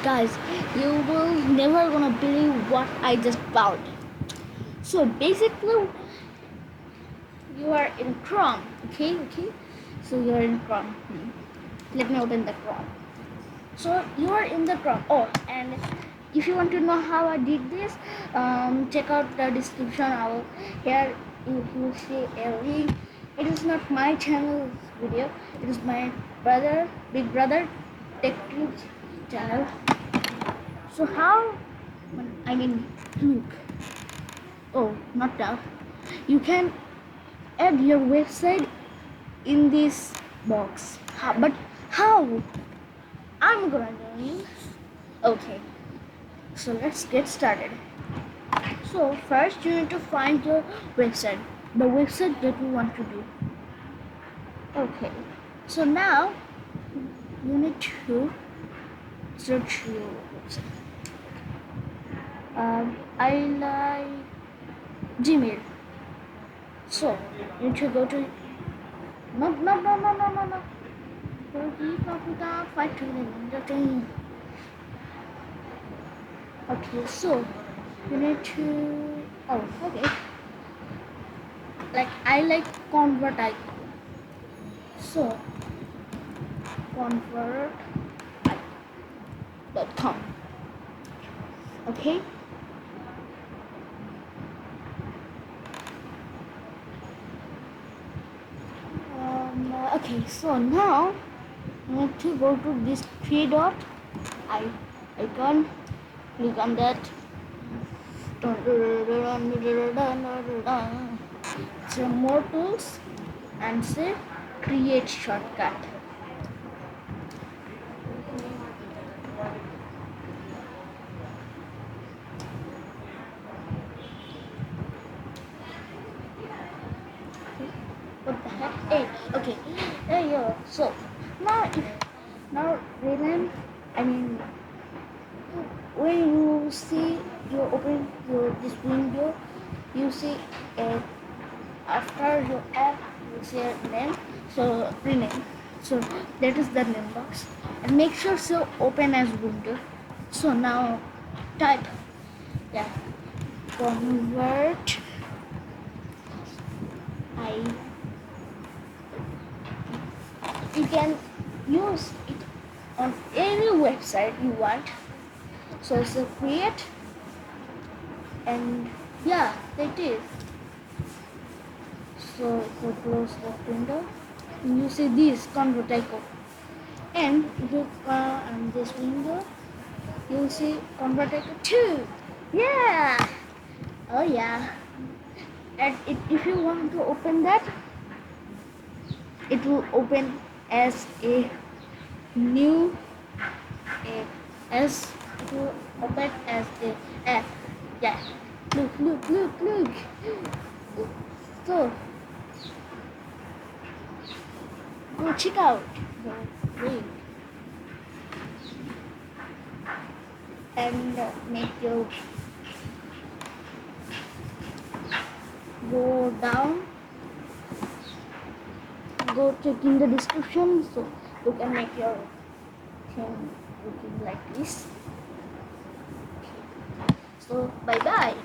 Guys, you will never gonna believe what I just found. So basically, you are in Chrome. Okay. So you are in Chrome. Let me open the Chrome. So you are in the Chrome. Oh, and if you want to know how I did this, check out the description. Here you will see a link. It is not my channel video. It is my big brother tech tips channel. So how? I mean, look. Oh, not that. You can add your website in this box. But how? I'm gonna do it. Okay. So let's get started. So first you need to find your website, the website that you want to do. Okay. So now you need to search your website. I like Gmail. So you need to go to no. Okay, so you need to okay. Like I like convert icon. So convert.com. Okay. Okay, so now you need to go to this three dot icon, click on that. So more tools and say create shortcut. What the heck? Hey, okay, there you go. So now rename. I mean, when you see you open this window, you see after you add you see a name. So rename. So that is the name box, and make sure so open as window. So now type convert you can use it on any website you want. So create, and yeah, that is. So close that window, and you see this convert icon, and if you on this window, you'll see convert icon 2. Yeah. Oh yeah. And if you want to open that, it will open as a new as it will open as a yeah. Look. So go check out the link and make your go down, go check in the description, so you can make your thing looking like this. So bye bye.